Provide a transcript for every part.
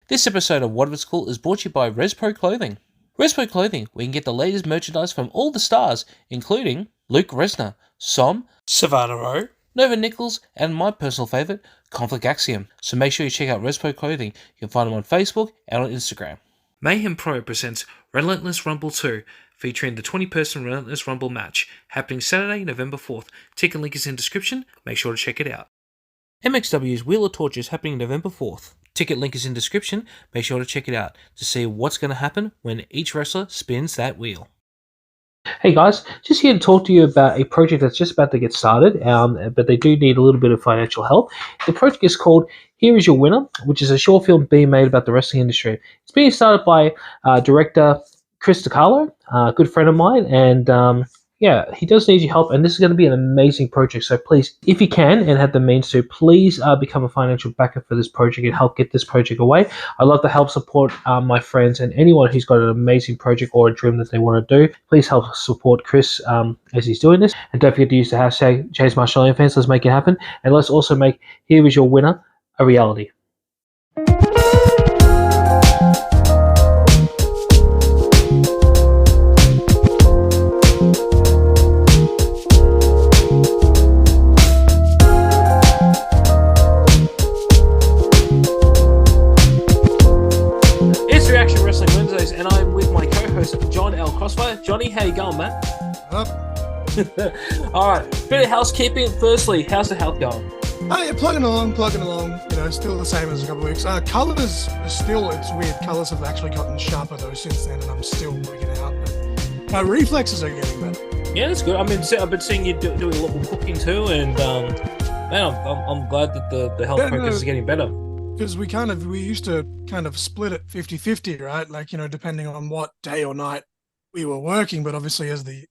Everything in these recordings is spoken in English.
This episode of What If It's Cool is brought to you by Respro Clothing. Respro Clothing, where you can get the latest merchandise from all the stars, including Luke Resner, Som, Savannah Rowe, Nova Nichols, and my personal favourite, Conflict Axiom. So make sure you check out Respro Clothing. You can find them on Facebook and on Instagram. Mayhem Pro presents Relentless Rumble 2, featuring the 20-person Relentless Rumble match, happening Saturday, November 4th. Ticket link is in description. Make sure to check it out. MXW's Wheel of Torture is happening November 4th. Ticket link is in description. Make sure to check it out to see what's going to happen when each wrestler spins that wheel. Hey guys, just here to talk to you about a project that's just about to get started, but they do need a little bit of financial help. The project is called Here Is Your Winner, which is a short film being made about the wrestling industry. It's being started by director Chris DiCarlo, a good friend of mine, and he does need your help, and this is going to be an amazing project. So please, if you can and have the means to, please become a financial backer for this project and help get this project away. I'd love to help support my friends and anyone who's got an amazing project or a dream that they want to do. Please help support Chris as he's doing this. And don't forget to use the hashtag #ChaseMarshallFans. Let's make it happen. And let's also make Here Is Your Winner a reality. And I'm with my co-host, John L. Crossfire. Johnny, how you going, man? Up. All right, bit of housekeeping. Firstly, how's the health going? Oh, yeah, plugging along. You know, still the same as a couple of weeks. Colours are still, it's weird. Colours have actually gotten sharper though since then, and I'm still working out. But my reflexes are getting better. Yeah, that's good. I mean, I've been seeing you doing a lot more cooking too, and man, I'm glad that the health progress is getting better. Because we used to kind of split it 50-50, right? Like, you know, depending on what day or night we were working. But obviously, as this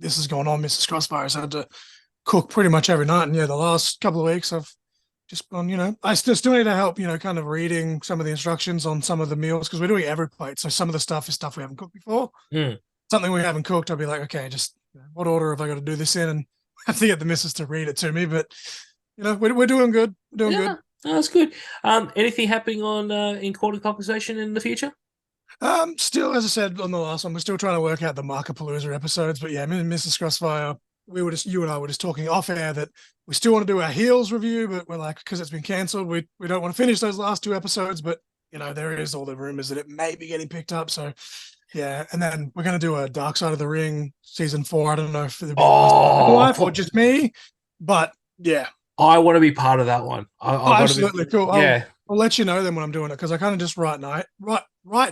has gone on, Mrs. Crossfire has had to cook pretty much every night. And yeah, the last couple of weeks I've just gone, I still need to help, kind of reading some of the instructions on some of the meals because we're doing every plate. So some of the stuff is stuff we haven't cooked before. Something we haven't cooked, I'll be like, okay, just what order have I got to do this in? And I have to get the missus to read it to me. But, we're doing good. We're doing good. Oh, that's good. Anything happening on in Court of Conversation in the future? Still, as I said on the last one, we're still trying to work out the Markapalooza episodes. But yeah, me and Mrs. Crossfire, you and I were just talking off air that we still want to do our heels review, but we're like, because it's been cancelled, we don't want to finish those last two episodes. But there is all the rumors that it may be getting picked up. So yeah, and then we're going to do a Dark Side of the Ring season 4. I don't know if it'll be life or just me, but yeah. I want to be part of that one. Absolutely cool. Yeah, I'll let you know then when I'm doing it because I kind of just write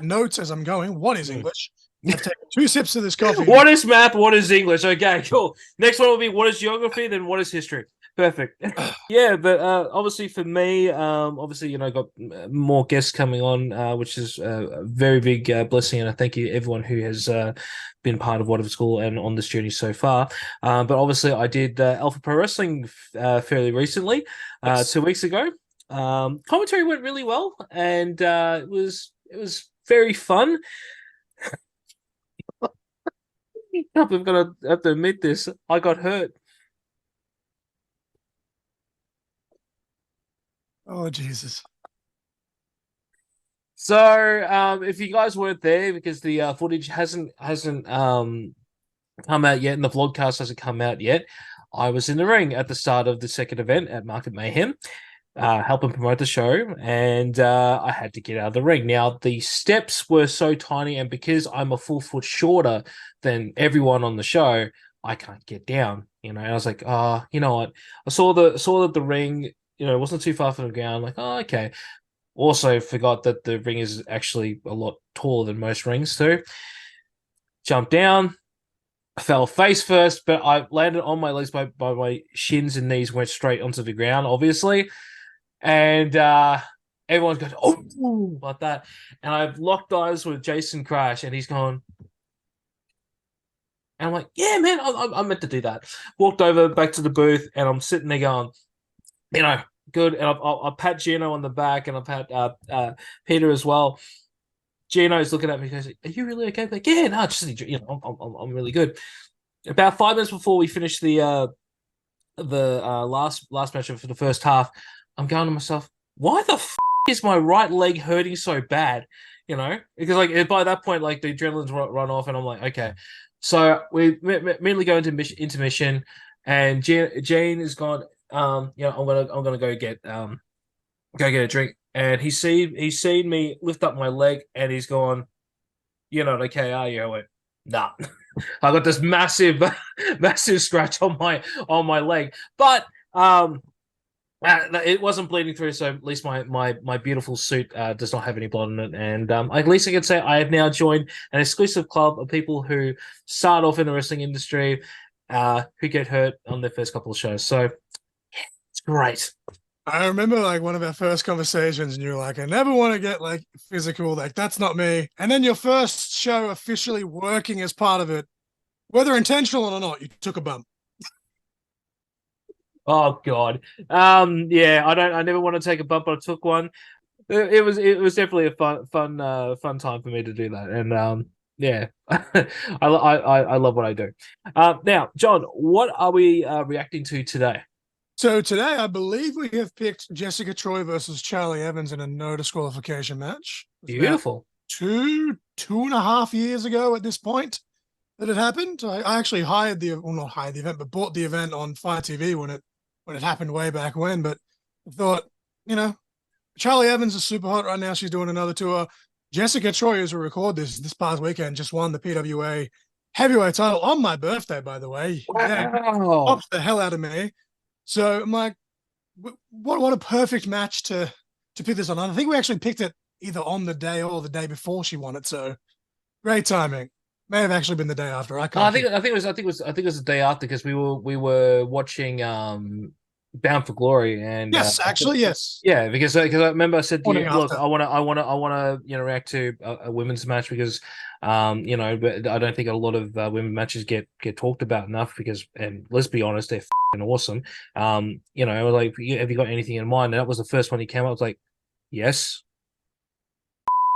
notes as I'm going. What is English? I've taken 2 sips of this coffee. What is math? What is English? Okay, cool. Next one will be what is geography, then what is history. Perfect. Yeah, but obviously for me, got more guests coming on, which is a very big blessing, and I thank you everyone who has been part of What If It's Cool and on this journey so far. But obviously, I did Alpha Pro Wrestling fairly recently, 2 weeks ago. Commentary went really well, and it was very fun. I'm gonna have to admit this. I got hurt. Oh, Jesus. So, if you guys weren't there, because the footage hasn't come out yet, and the vlogcast hasn't come out yet, I was in the ring at the start of the second event at Market Mayhem, helping promote the show, and I had to get out of the ring. Now, the steps were so tiny, and because I'm a full foot shorter than everyone on the show, I can't get down. And I was like, you know what? I saw that the ring, it wasn't too far from the ground. Like, oh, okay. Also forgot that the ring is actually a lot taller than most rings too. Jumped down, fell face first, but I landed on my legs by my shins and knees, went straight onto the ground, obviously. And everyone's going, oh, like that. And I've locked eyes with Jason Crash, and he's gone. And I'm like, yeah, man, I meant to do that. Walked over back to the booth, and I'm sitting there going, good. And I'll pat Gino on the back, and I'll pat Peter as well. Gino's looking at me and goes, are you really okay? I'm like, yeah, no, just, I'm really good. About 5 minutes before we finished the last match for the first half, I'm going to myself, why the is my right leg hurting so bad? You know, because like by that point, like the adrenaline's run off, and I'm like, okay. So we immediately go into intermission, and Jane is gone. I'm gonna go get a drink, and he's seen me lift up my leg, and he's gone. You're not okay, are you? I went, nah. I got this massive, massive scratch on my leg, but it wasn't bleeding through, so at least my beautiful suit does not have any blood in it. And at least I can say I have now joined an exclusive club of people who start off in the wrestling industry, who get hurt on their first couple of shows. So it's great. I remember like one of our first conversations, and you're like, I never want to get like physical, like that's not me. And then your first show officially working as part of it, whether intentional or not, you took a bump. Oh God. Yeah, I never want to take a bump, but I took one. It was definitely a fun time for me to do that. And yeah. I love what I do. Now, John, what are we reacting to today? So today, I believe we have picked Jessica Troy versus Charli Evans in a no disqualification match. It was about Beautiful. 2.5 years ago at this point that it happened. I actually not hired the event, but bought the event on Fire TV when it happened way back when. But I thought, you know, Charli Evans is super hot right now. She's doing another tour. Jessica Troy, as we record this past weekend, just won the PWA heavyweight title on my birthday, by the way. Yeah, Wow. pops the hell out of me. So I'm like, what a perfect match to pick this on. I think we actually picked it either on the day or the day before she won it. So great timing. May have actually been the day after. I No, can't. I think it was the day after because we were watching Bound for Glory and Yes, actually, yes. yeah, because I remember I said to you, Morning look, after. I want to react to a women's match because but I don't think a lot of women matches get talked about enough because, and let's be honest, they're awesome. I was like, have you got anything in mind? And that was the first one he came up. I was like, yes.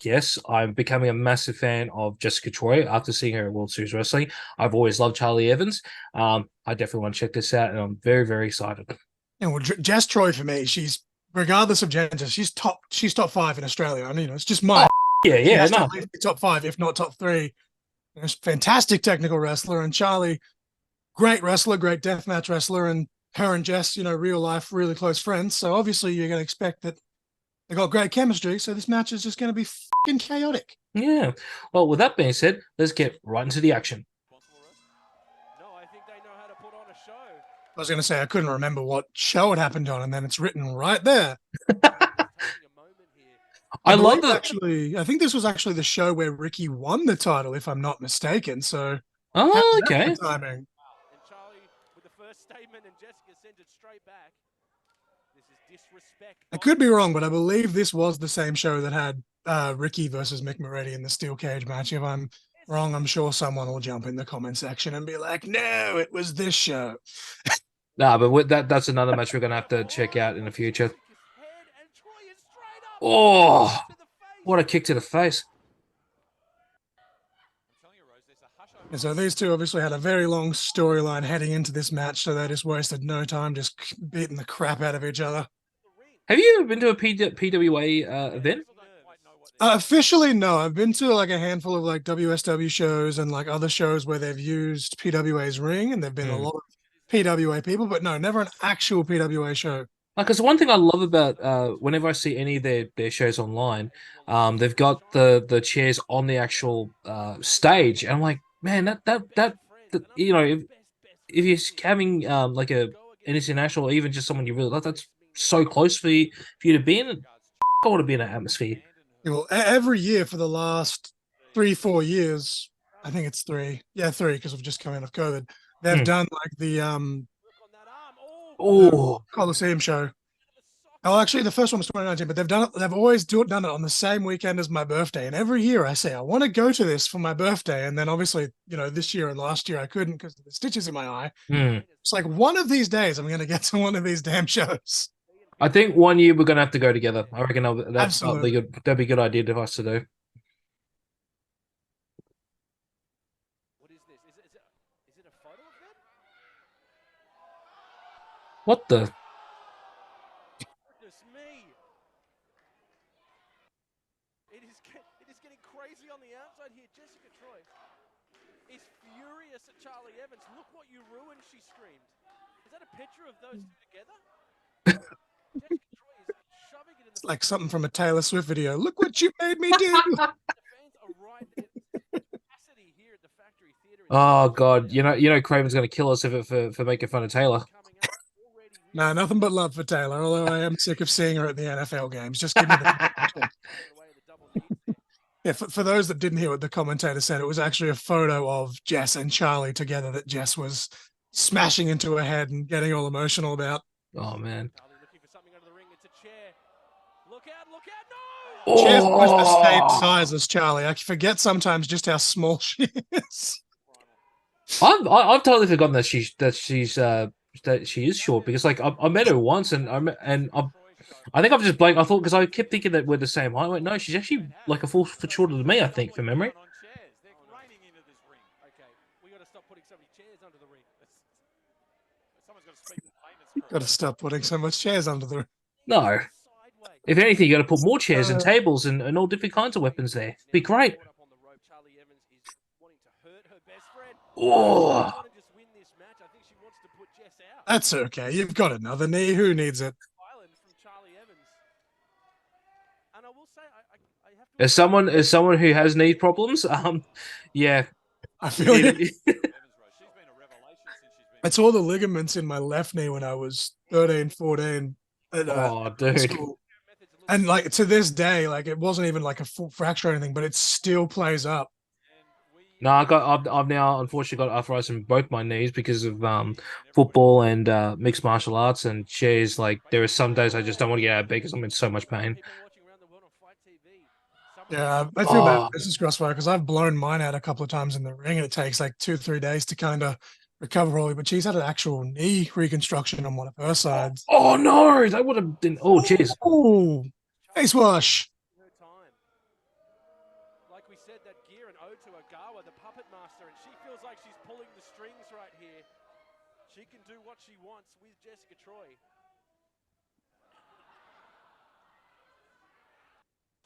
Yes, I'm becoming a massive fan of Jessica Troy after seeing her at World Series Wrestling. I've always loved Charli Evans. I definitely want to check this out, and I'm very, very excited. And well, Jess Troy for me, she's regardless of gender, she's top five in Australia. I mean, it's just Oh, my yeah, she yeah, has to no. at least be top five, if not top three. Fantastic technical wrestler, and Charli, great wrestler, great deathmatch wrestler, and her and Jess, real life, really close friends. So obviously you're going to expect that they got great chemistry. So this match is just going to be fucking chaotic. Yeah. Well, with that being said, let's get right into the action. I was going to say I couldn't remember what show it happened on, and then it's written right there. I I love believe the. actually, I think this was actually the show where Ricky won the title, if I'm not mistaken. So how's Oh, that for okay. timing? I could be wrong, but I believe this was the same show that had Ricky versus Mick Moretti in the steel cage match. If I'm wrong, I'm sure someone will jump in the comment section and be like, "No, it was this show." Nah, but that's another match we're gonna have to check out in the future. Oh, what a kick to the face. And so these two obviously had a very long storyline heading into this match, so they just wasted no time just beating the crap out of each other. Have you ever been to a PWA event? Officially, no. I've been to like a handful of like WSW shows and like other shows where they've used PWA's ring, and there've been a Hmm. lot of PWA people, but no, never an actual PWA show. Like, because one thing I love about whenever I see any of their shows online, they've got the chairs on the actual stage, and I'm like, man, if you're having like a an international or even just someone you really love, that's so close for you to be in. I want to be in that atmosphere. Yeah, well, every year for the last 3, 4 years, I think it's three. Yeah, three, because we've just come out of COVID. They've Hmm. done like the Oh, Coliseum show. Oh, actually, the first one was 2019, but they've always done it on the same weekend as my birthday. And every year I say, I want to go to this for my birthday. And then obviously, this year and last year I couldn't because of the stitches in my eye. hmm. It's like one of these days I'm going to get to one of these damn shows. I think one year we're gonna have to go together. I reckon that'll be Absolutely. good. That'd be a good idea for us to do. What the? It is getting crazy on the outside here. Jessica Troy is furious at Charli Evans. Look what you ruined, she screamed. Is that a picture of those two together? Jessica Troy is shoving it in the It's like something from a Taylor Swift video. Look what you made me do. The fans are right there. Capacity here at the Factory Theatre. Oh God, Craven's gonna kill us for making fun of Taylor. No, nothing but love for Taylor, although I am sick of seeing her at the NFL games. Just give me the. Yeah, for those that didn't hear what the commentator said, it was actually a photo of Jess and Charli together that Jess was smashing into her head and getting all emotional about. Oh man. Looking for something under the ring. It's a chair. Look out, no! Chair's almost the same size as Charli. I forget sometimes just how small she is. I've totally forgotten that she is short, because like I met her once and I think I've just blanked. I thought, because I kept thinking that we're the same height. I went, no, she's actually like a full foot shorter than me, I think, from memory. Got to stop putting so much chairs under the ring. No. If anything, you got to put more chairs and tables and all different kinds of weapons there. It'd be great. Oh. That's okay. You've got another knee. Who needs it? As someone who has knee problems, yeah. I feel it. I tore the ligaments in my left knee when I was 13, 14. At, dude. school. And like to this day, like it wasn't even like a full fracture or anything, but it still plays up. No, I've now unfortunately got arthritis in both my knees because of football and mixed martial arts, and shares. Like there are some days I just don't want to get out of bed because I'm in so much pain. Yeah, I feel bad. This is Crossfire because I've blown mine out a couple of times in the ring, and it takes like 2-3 days to kind of recover all. But she's had an actual knee reconstruction on one of her sides. Oh no, that would have been. Oh jeez. Oh, face wash. Like we said, that gear and ode to Agawa, the puppet master, and she feels like she's pulling the strings right here. She can do what she wants with Jessica Troy.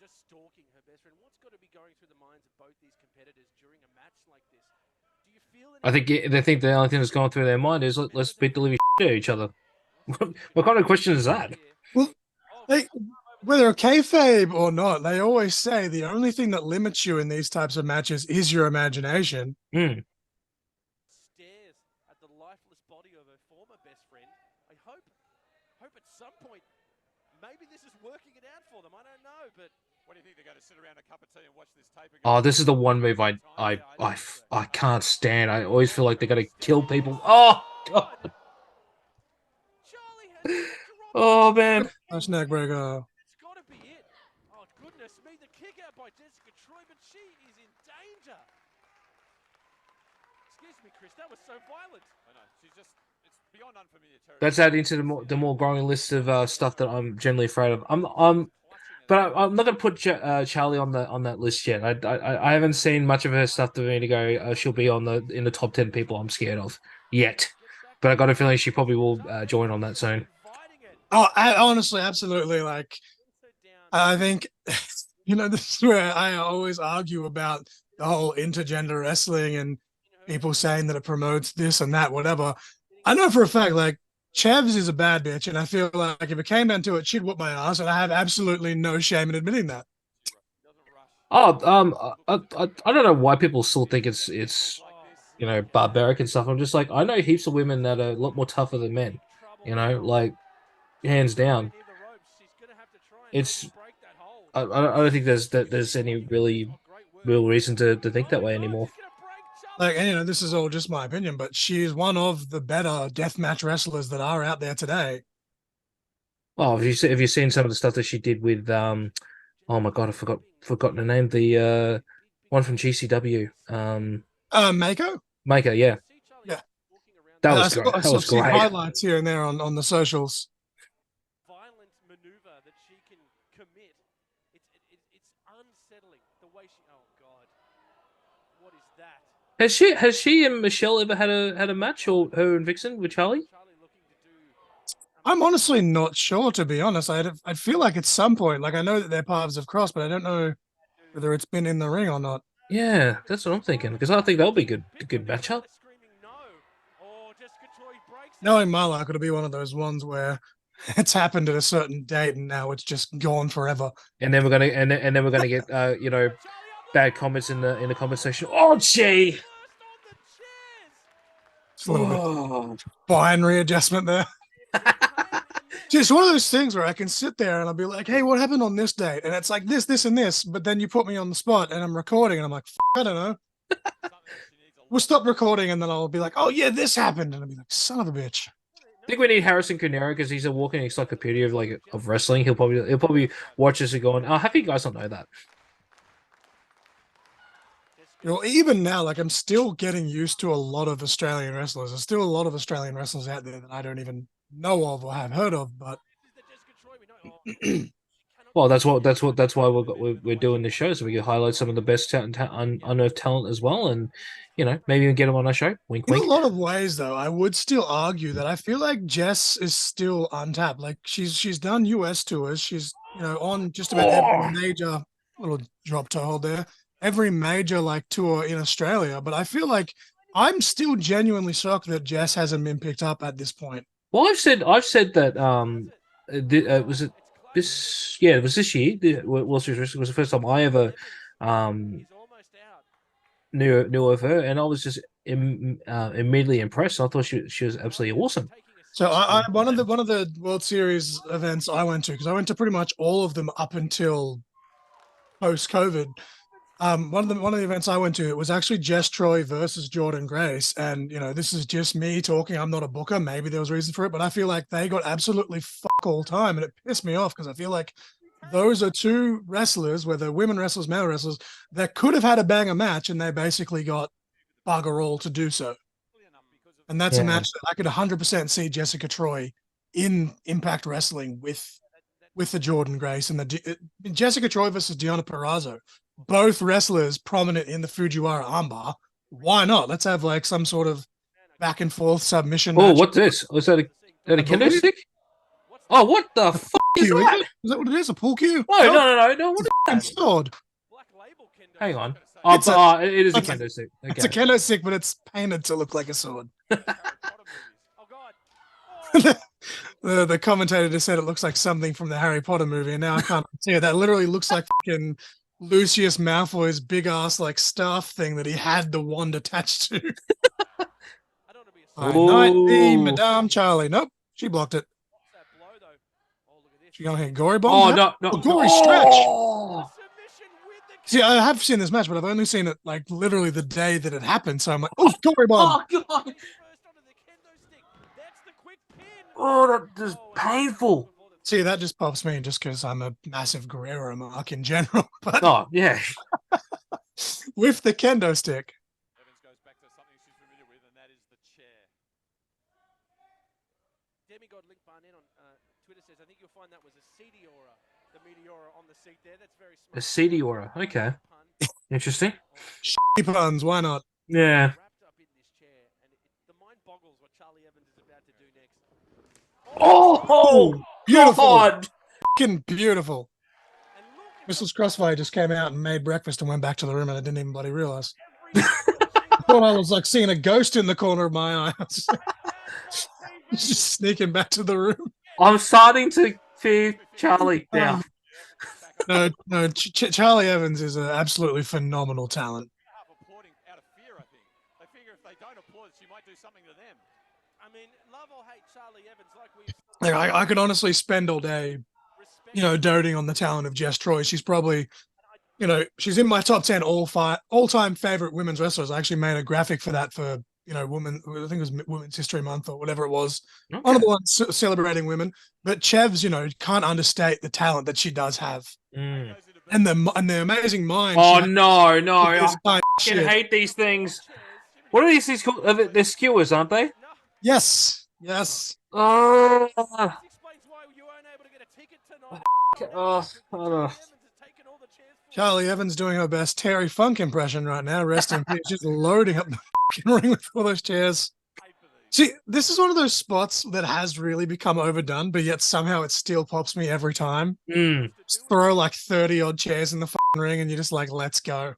Just stalking her best friend. What's got to be going through the minds of both these competitors during a match like this? Do you feel I think they think the only thing that's going through their mind is let's beat the living shit out of each other. What kind of question is that? Well, whether a kayfabe or not, they always say the only thing that limits you in these types of matches is your imagination. Mm. Stares at the lifeless body of her former best friend. I hope at some point maybe this is working it out for them. I don't know, but what do you think? They're going to sit around a cup of tea and watch this tape again? Oh, this is the one move I can't stand. I always feel like they're going to kill people. Oh God. Oh man. Nice neck breaker. It's got to be it. Oh goodness me, the kick out by Jessica Troy, but she is in danger. Excuse me, Chris, that was so violent. I know. She's just, it's beyond unfamiliar territory. That's adding to the more growing list of stuff that I'm generally afraid of. But I'm not going to put Charli on that list yet. I haven't seen much of her stuff to me to go. She'll be in the top 10 people I'm scared of yet. But I got a feeling she probably will join on that soon. Oh, honestly, absolutely. Like, I think, this is where I always argue about the whole intergender wrestling and people saying that it promotes this and that, whatever. I know for a fact, like, Chevs is a bad bitch, and I feel like if it came down to it, she'd whoop my ass, and I have absolutely no shame in admitting that. Oh, I don't know why people still think it's barbaric and stuff. I'm just like, I know heaps of women that are a lot more tougher than men, like hands down. It's I don't think there's any real reason to think that way anymore. Like, and this is all just my opinion, but she's one of the better deathmatch wrestlers that are out there today. Oh, have you seen some of the stuff that she did with oh my God, I forgotten her name, the one from GCW, Mako, yeah, that was great. That was great. Highlights here and there on the socials. Violent maneuver that she can commit. It's unsettling the way she. Oh God, what is that? Has she and Michelle ever had a match, or her and Vixen with Charli? I'm honestly not sure, to be honest. I'd feel like at some point, like I know that their paths have crossed, but I don't know whether it's been in the ring or not. Yeah, that's what I'm thinking. Because I think that'll be a good matchup. Knowing my luck, it'll be one of those ones where it's happened at a certain date and now it's just gone forever. And then we're gonna get bad comments in the comment section. Oh gee. It's a little bit binary adjustment there. Just one of those things where I can sit there and I'll be like, hey, what happened on this date? And it's like this, and this. But then you put me on the spot and I'm recording and I'm like, I don't know. We'll stop recording and then I'll be like, oh, yeah, this happened. And I'll be like, son of a bitch. I think we need Harrison Cunero because he's a walking encyclopedia of wrestling. He'll probably watch this and go, oh, how do you guys not know that? You know, even now, like I'm still getting used to a lot of Australian wrestlers. There's still a lot of Australian wrestlers out there that I don't even know of or have heard of. But well, that's why we're doing this show so we can highlight some of the best unearthed talent as well, and maybe even get them on our show. Wink, in wink. a lot of ways, though, I would still argue that I feel like Jess is still untapped. Like she's done US tours. She's on just about every major little drop toe hold there. Every major like tour in Australia, but I feel like I'm still genuinely shocked that Jess hasn't been picked up at this point. Well, I've said that was it this it was this year. The World Series Wrestling was the first time I ever knew of her, and I was just immediately impressed. I thought she was absolutely awesome. So I one of the World Series events I went to, because I went to pretty much all of them up until post COVID. One of the events I went to, it was actually Jess Troy versus Jordan Grace, and this is just me talking. I'm not a booker. Maybe there was reason for it, but I feel like they got absolutely fuck all time, and it pissed me off because I feel like those are two wrestlers, whether women wrestlers, male wrestlers, that could have had a banger match, and they basically got bugger all to do so. And that's a match that I could 100% see Jessica Troy in Impact Wrestling with the Jordan Grace and Jessica Troy versus Deonna Purrazzo. Both wrestlers prominent in the Fujiwara armbar. Why not? Let's have like some sort of back and forth submission. Oh, what's this? Was that a kendo stick? Oh, what the fuck is that? Is that what it is? A pool cue? No. What is that? Sword. Hang on. It is a kendo stick. Okay. It's a kendo stick, but it's painted to look like a sword. The commentator just said it looks like something from the Harry Potter movie, and now I can't see it. That literally looks like fucking Lucius Malfoy's big ass like staff thing that he had the wand attached to. Night Madame Charli. Nope, she blocked it. She gonna hit gory bomb. Oh no, gory stretch. See, I have seen this match, but I've only seen it like literally the day that it happened. So I'm like, oh, gory bomb. Oh god. Oh, that is painful. See, that just pops me just because I'm a massive Guerrero mark in general. But oh, yeah. With the kendo stick. Evans goes back to something she's familiar with, and that is the chair. Demigod Link Barnett on Twitter says, I think you'll find that was a Meteora. The Meteora on the seat there. That's very smart. A Meteora. Okay. Interesting. Puns, why not? Yeah. Wrapped up in this chair, and the mind boggles what Charli Evans is about to do next. Oh, beautiful. God. Fucking beautiful. Mrs. Crossfire just came out and made breakfast and went back to the room, and I didn't even bloody realize. I thought I was like seeing a ghost in the corner of my eye. Just sneaking back to the room. I'm starting to fear Charli now. No, Charli Evans is an absolutely phenomenal talent. Applauding out of fear, I think. They figure if they don't applaud, she might do something to them. I mean, love or hate Charli Evans, like we. I could honestly spend all day, doting on the talent of Jess Troy. She's probably, she's in my top 10 all-time favorite women's wrestlers. I actually made a graphic for that for, women. I think it was Women's History Month or whatever it was. Okay. One of the ones celebrating women. But Chev's, can't understate the talent that she does have. Mm. And the amazing mind. Oh, no. I fucking hate these things. What are these things called? They're skewers, aren't they? Yes. Oh. Charli Evans doing her best Terry Funk impression right now. Rest in peace. Just loading up the ring with all those chairs. See, this is one of those spots that has really become overdone, but yet somehow it still pops me every time. Mm. Just throw like 30 odd chairs in the ring and you're just like, let's go.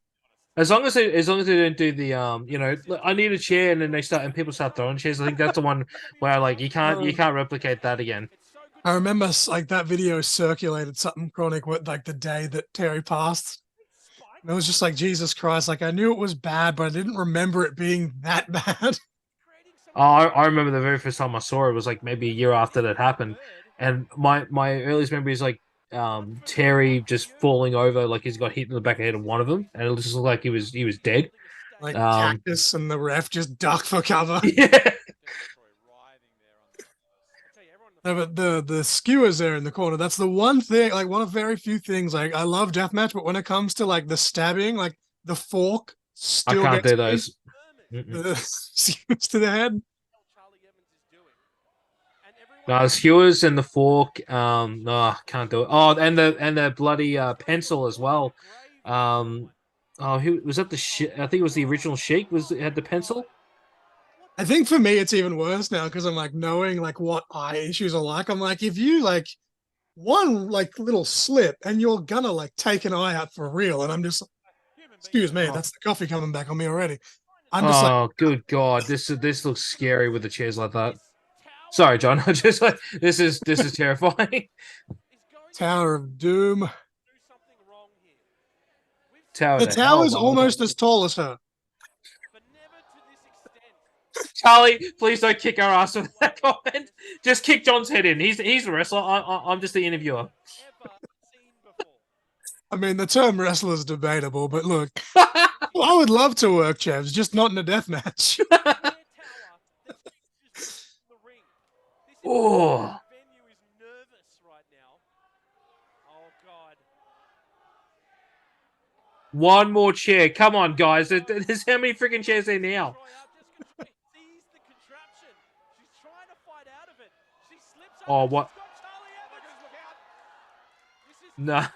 As long as they don't do the I need a chair, and then people start throwing chairs. I think that's the one where like you can't replicate that again. I remember like that video circulated something chronic with like the day that Terry passed. And it was just like, Jesus Christ, like I knew it was bad, but I didn't remember it being that bad. I remember the very first time I saw it was like maybe a year after that happened, and my earliest memory is like Terry just falling over, like he's got hit in the back of the head of one of them, and it just looked like he was dead. Like Um, Cactus and the ref just duck for cover. yeah. No, but the skewers there in the corner, that's the one thing, like one of very few things. Like I love deathmatch, but when it comes to like the stabbing, like the fork I still can't gets do me. those. The skewers to the head. No, the skewers and the fork. No, can't do it. Oh, and the bloody pencil as well. Um, oh, who was that? I think it was the original Sheik. Had the pencil. I think for me it's even worse now because I'm like knowing like what eye issues are like. I'm like, if you like one like little slip and you're gonna like take an eye out for real, and I'm just excuse me, Oh, that's the coffee coming back on me already. I'm just like, oh, good God! This looks scary with the chairs like that. Sorry, John. I just like this is terrifying. Tower of Doom. Tower The to hell, tower's though. almost as tall as her. Charlie, please don't kick our ass with that comment. Just kick John's head in. He's the wrestler. I'm just the interviewer. I mean, the term wrestler is debatable, but look, I would love to work Chevs, just not in a death match. Oh, one more chair. Come on, guys. There's how many freaking chairs there now? Oh, what? Nah.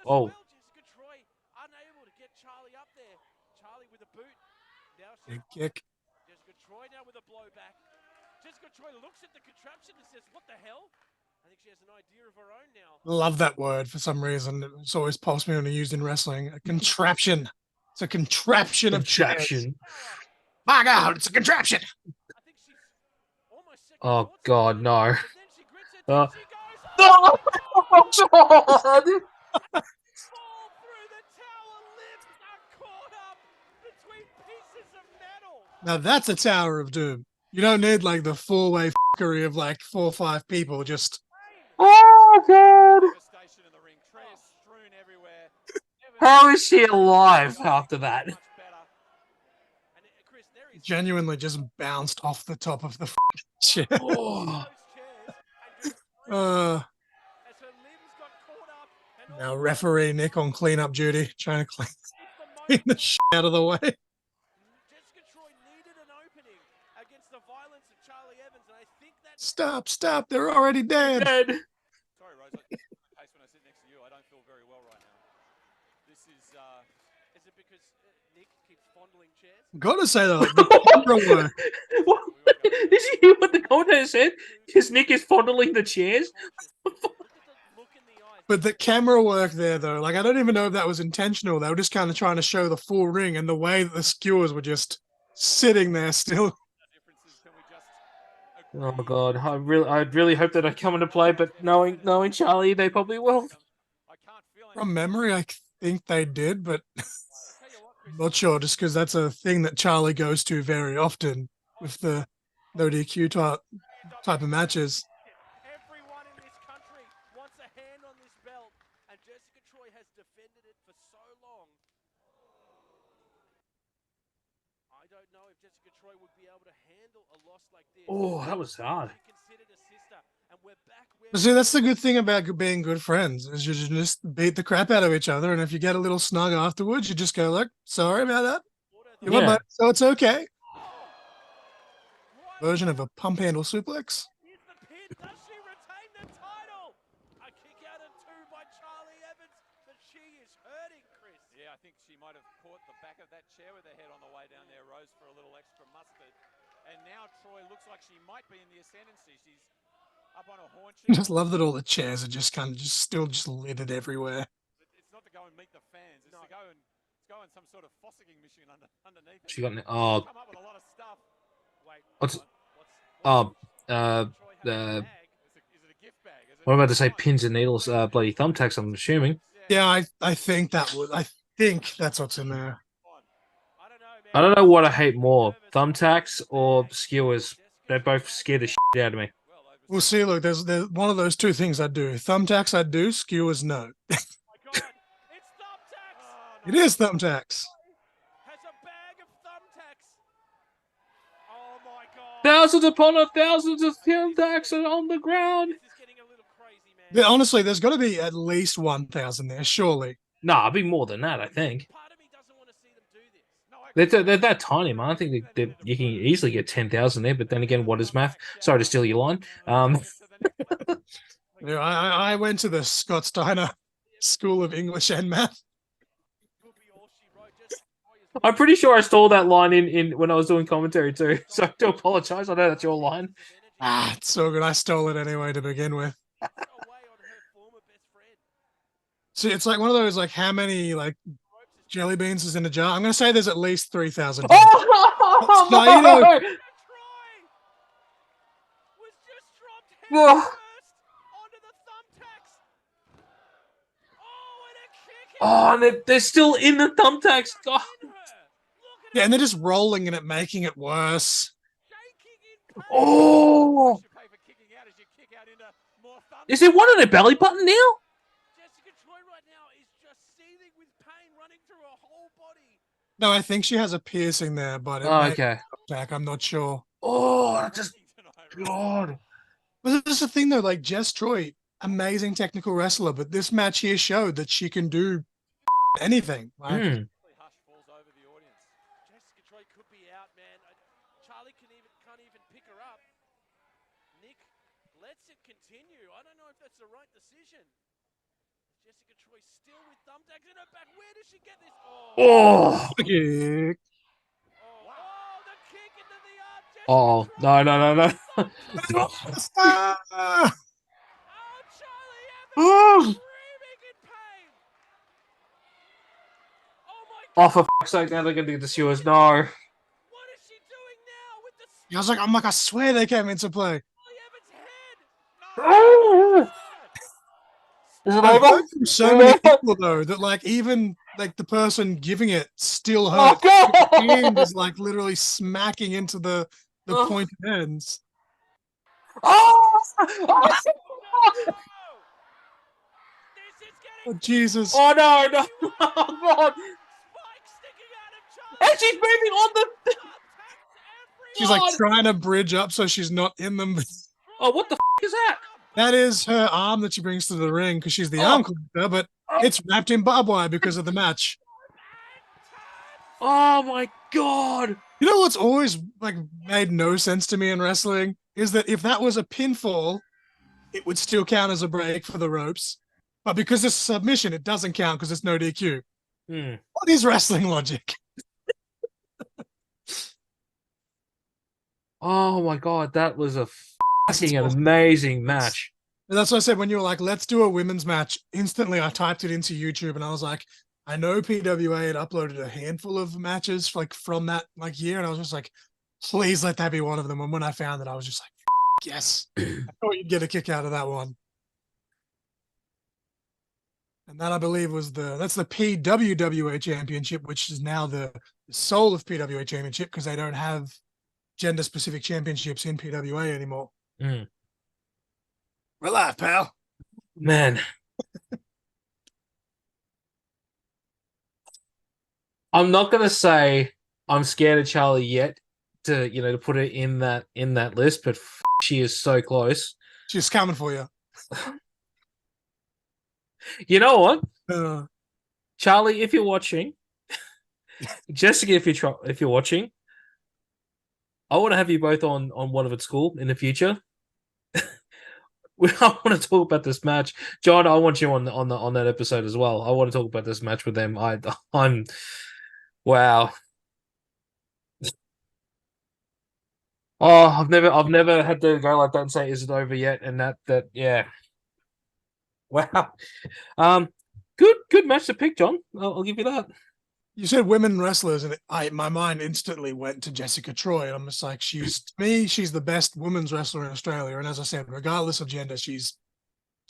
Oh. Big kick. Jessica Troy now with a blowback. Jessica Troy looks at the contraption and says, "What the hell?" I think she has an idea of her own now. Love that word for some reason. It's always pulsed me when it's used in wrestling. A contraption. It's a contraption of chairs. My God, it's a contraption. Oh God, no. Oh God. Now that's a Tower of Doom. You don't need like the four-way fuckery of like 4 or 5 people. Just Oh God. How is she alive after that? genuinely just bounced off the top of the chair. Oh. Now referee Nick on cleanup duty, trying to clean the shit out of the way. Stop, stop, they're already dead. Sorry, Rose. I pace when I sit next to you. I don't feel very well right now. This is it because Nick keeps fondling chairs? Gotta say though, like, the camera work. Did you hear what the commentator said? Because Nick is fondling the chairs. But the camera work there though, like I don't even know if that was intentional. They were just kind of trying to show the full ring, and the way that the skewers were just sitting there still. Oh my God, I really hope that I come into play, but knowing Charli, they probably will. From memory, I think they did, but I'm not sure, just because that's a thing that Charli goes to very often with the no DQ type of matches. Everyone in this country wants a hand on this belt, and Jessica Troy has defended it for so long. I don't know if Jessica Troy would be able to handle a loss like this. Oh, that was hard. But see, that's the good thing about being good friends, is you just beat the crap out of each other, and if you get a little snug afterwards, you just go like, "Sorry about that." Yeah. So it's okay. Version of a pump handle suplex. Does she retain the title? A kick out of 2 by Charli Evans, but she is hurting, Chris. Yeah, I think she might have caught the back of that chair with her head on the way down there, Rose, for a little extra mustard. And now Troy looks like she might be in the ascendancy. She's up on a haunch. I just love that all the chairs are just kind of still littered everywhere. It's not to go and meet the fans. It's to go and some sort of fossicking mission underneath. She got come oh up with a lot of stuff. Wait, what's Troy uh have a bag? Is it a gift bag? Is it what am I about to say? Pins and needles, bloody thumbtacks. I'm assuming. Yeah, I think I think that's what's in there. I don't know what I hate more, thumbtacks or skewers. They both scare the shit out of me. We'll see. Look, there's one of those two things I do. Thumbtacks I do, skewers no. Oh my God, it's thumbtacks. Oh, It is thumbtacks. Has a bag of thumbtacks. Oh my God. Thousands upon thousands of thumbtacks are on the ground. This is getting a little crazy, man. Honestly, there's got to be at least 1,000 there, surely. Nah, it'd be more than that, I think. Part of me doesn't want to see them do this. They're that tiny, man. I think you can easily get 10,000 there, but then again, what is math? Sorry to steal your line. Yeah, I went to the Scott Steiner School of English and Math. I'm pretty sure I stole that line in when I was doing commentary too, so I do apologize. I know that's your line. It's so good. I stole it anyway to begin with. See, it's like one of those, like, how many, like, jelly beans is in a jar? I'm going to say there's at least 3,000. Oh, Steiner was just dropped head Oh. first onto the thumbtacks. Oh, and a kick. and they're still in the thumbtacks. God. Yeah, and they're just rolling in it, making it worse. Oh, is there one on her belly button now? Jessica Troy right now is just seething with pain running through her whole body. No, I think she has a piercing there, but it Oh, may okay. be back. I'm not sure. Oh, just God. But this is the thing, though. Like, Jess Troy, amazing technical wrestler, but this match here showed that she can do anything. Like, Hush falls over the audience. Jessica Troy could be out, man. Charli can't even pick her up. Nick lets it continue. I don't know if that's the right decision. Jessica Troy still with thumbtacks in her back. Where does she get this? Oh. kick. Oh, the kick into the arm. Jessica Oh, Troy. no. Ah! Oh, Charli Evans Oh, screaming in pain. Oh my God. for fuck's sake, now they're going to get the sewers. No. What is she doing now with the I was like, I swear they came into play. Charli Evans head? Oh. Is it I've over? heard from so many people, though, that, like, even, like, the person giving it still Oh, hurts. The hand God. is, like, literally smacking into the Oh. pointed ends. Oh. This is Oh, getting Jesus. Oh, no. Oh, God. spikes sticking out of Charli. And she's moving on the... She's, like, trying to bridge up so she's not in them. Oh, what the is that? That is her arm that she brings to the ring because she's the Oh. arm collector, but it's wrapped in barbed wire because of the match. Oh, my God. You know what's always, like, made no sense to me in wrestling is that if that was a pinfall, it would still count as a break for the ropes. But because it's a submission, it doesn't count because it's no DQ. What is wrestling logic? Oh, my God. That was a That's fucking awesome. amazing match. And that's what I said when you were like, let's do a women's match. Instantly, I typed it into YouTube and I was like, I know PWA had uploaded a handful of matches like from that like year, and I was just like, please let that be one of them. And when I found it, I was just like, yes, I thought you'd get a kick out of that one. And that, I believe, was that's the PWWA championship, which is now the soul of PWA championship because they don't have gender specific championships in PWA anymore. Mm. We're live, pal. Man. I'm not gonna say I'm scared of Charli yet to put it in that list, but she is so close. She's coming for you. You know what, Uh, Charli, if you're watching, Jessica, if you're watching, I want to have you both on one of at school in the future. I want to talk about this match, John. I want you on that episode as well. I want to talk about this match with them. I'm wow. Oh, I've never had to go like that and say, "Is it over yet?" And yeah. Wow. Good match to pick, John. I'll give you that. You said women wrestlers, and my mind instantly went to Jessica Troy. And I'm just like, she's the best women's wrestler in Australia. And as I said, regardless of gender, she's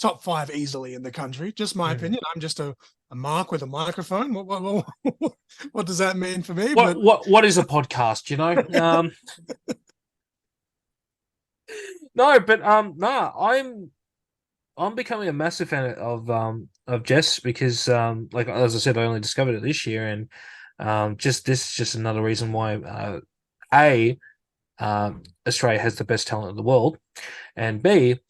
top 5 easily in the country. Just my opinion. I'm just a mark with a microphone. What does that mean for me? What is a podcast? You know. No, but I'm becoming a massive fan of Jess because like as I said, I only discovered it this year, and just this is just another reason why Australia has the best talent in the world, and B,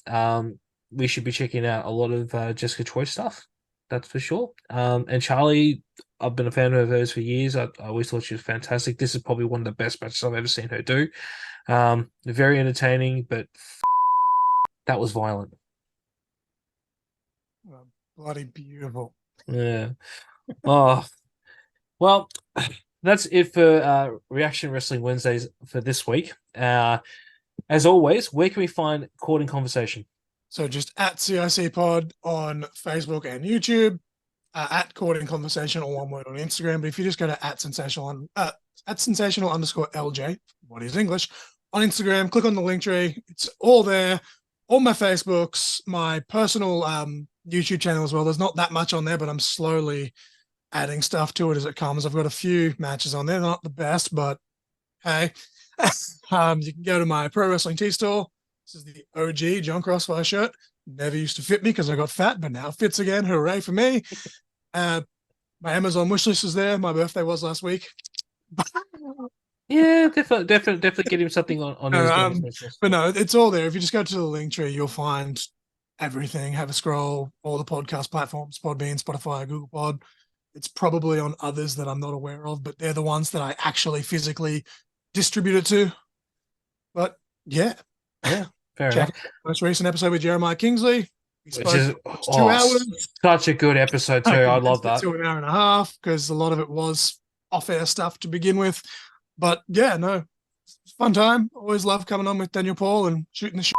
we should be checking out a lot of Jessica Troy stuff. That's for sure. And Charli, I've been a fan of hers for years. I always thought she was fantastic. This is probably one of the best matches I've ever seen her do. Very entertaining, but that was violent. Oh, bloody beautiful. Yeah. Oh, well, that's it for Reaction Wrestling Wednesdays for this week. As always, where can we find Court in Conversation? So just at CIC Pod on Facebook and YouTube, at Court in Conversation, or one word on Instagram. But if you just go to at sensational _ LJ, what is English, on Instagram, click on the link tree. It's all there. All my Facebooks, my personal YouTube channel as well. There's not that much on there, but I'm slowly adding stuff to it as it comes. I've got a few matches on there. They're not the best, but hey, you can go to my Pro Wrestling Tee store. This is the OG John Crossfire shirt. Never used to fit me because I got fat, but now it fits again. Hooray for me. My Amazon wishlist is there. My birthday was last week. Yeah, definitely get him something on his but no, it's all there. If you just go to the link tree, you'll find everything. Have a scroll, all the podcast platforms, Podbean, Spotify, Google Pod. It's probably on others that I'm not aware of, but they're the ones that I actually physically distribute it to. But yeah. Fair enough. Most recent episode with Jeremiah Kingsley. Which is 2 hours. Such a good episode too. I love that. 2 an hour and a half because a lot of it was off-air stuff to begin with. But yeah, no, fun time. Always love coming on with Daniel Paul and shooting the shit.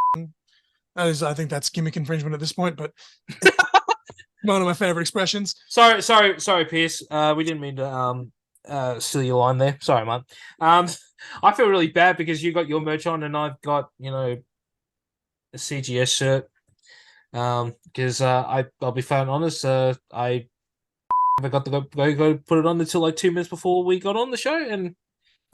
That is, I think that's gimmick infringement at this point, but one of my favorite expressions. Sorry, Pierce. We didn't mean to steal your line there. Sorry, man. I feel really bad because you got your merch on and I've got, a CGS shirt. Because I'll be fair and honest, I never got to go put it on until like 2 minutes before we got on the show, and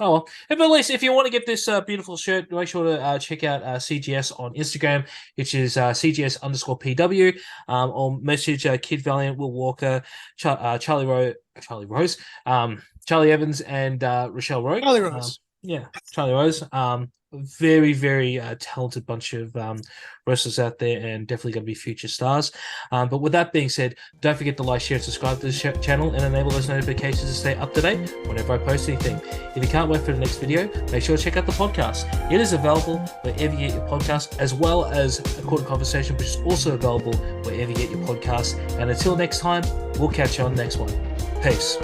oh well. But at least if you want to get this beautiful shirt, make sure to check out CGS on Instagram, which is CGS_PW, or message Kid Valiant, Will Walker, Charlie Rose, Charlie Evans, and Rochelle Rowe. Charlie Rose. Charlie Rose. Very, very talented bunch of wrestlers out there, and definitely going to be future stars. But with that being said, don't forget to like, share, and subscribe to this channel and enable those notifications to stay up to date whenever I post anything. If you can't wait for the next video, make sure to check out the podcast. It is available wherever you get your podcast, as well as A Court of Conversation, which is also available wherever you get your podcast. And until next time, we'll catch you on the next one. Peace.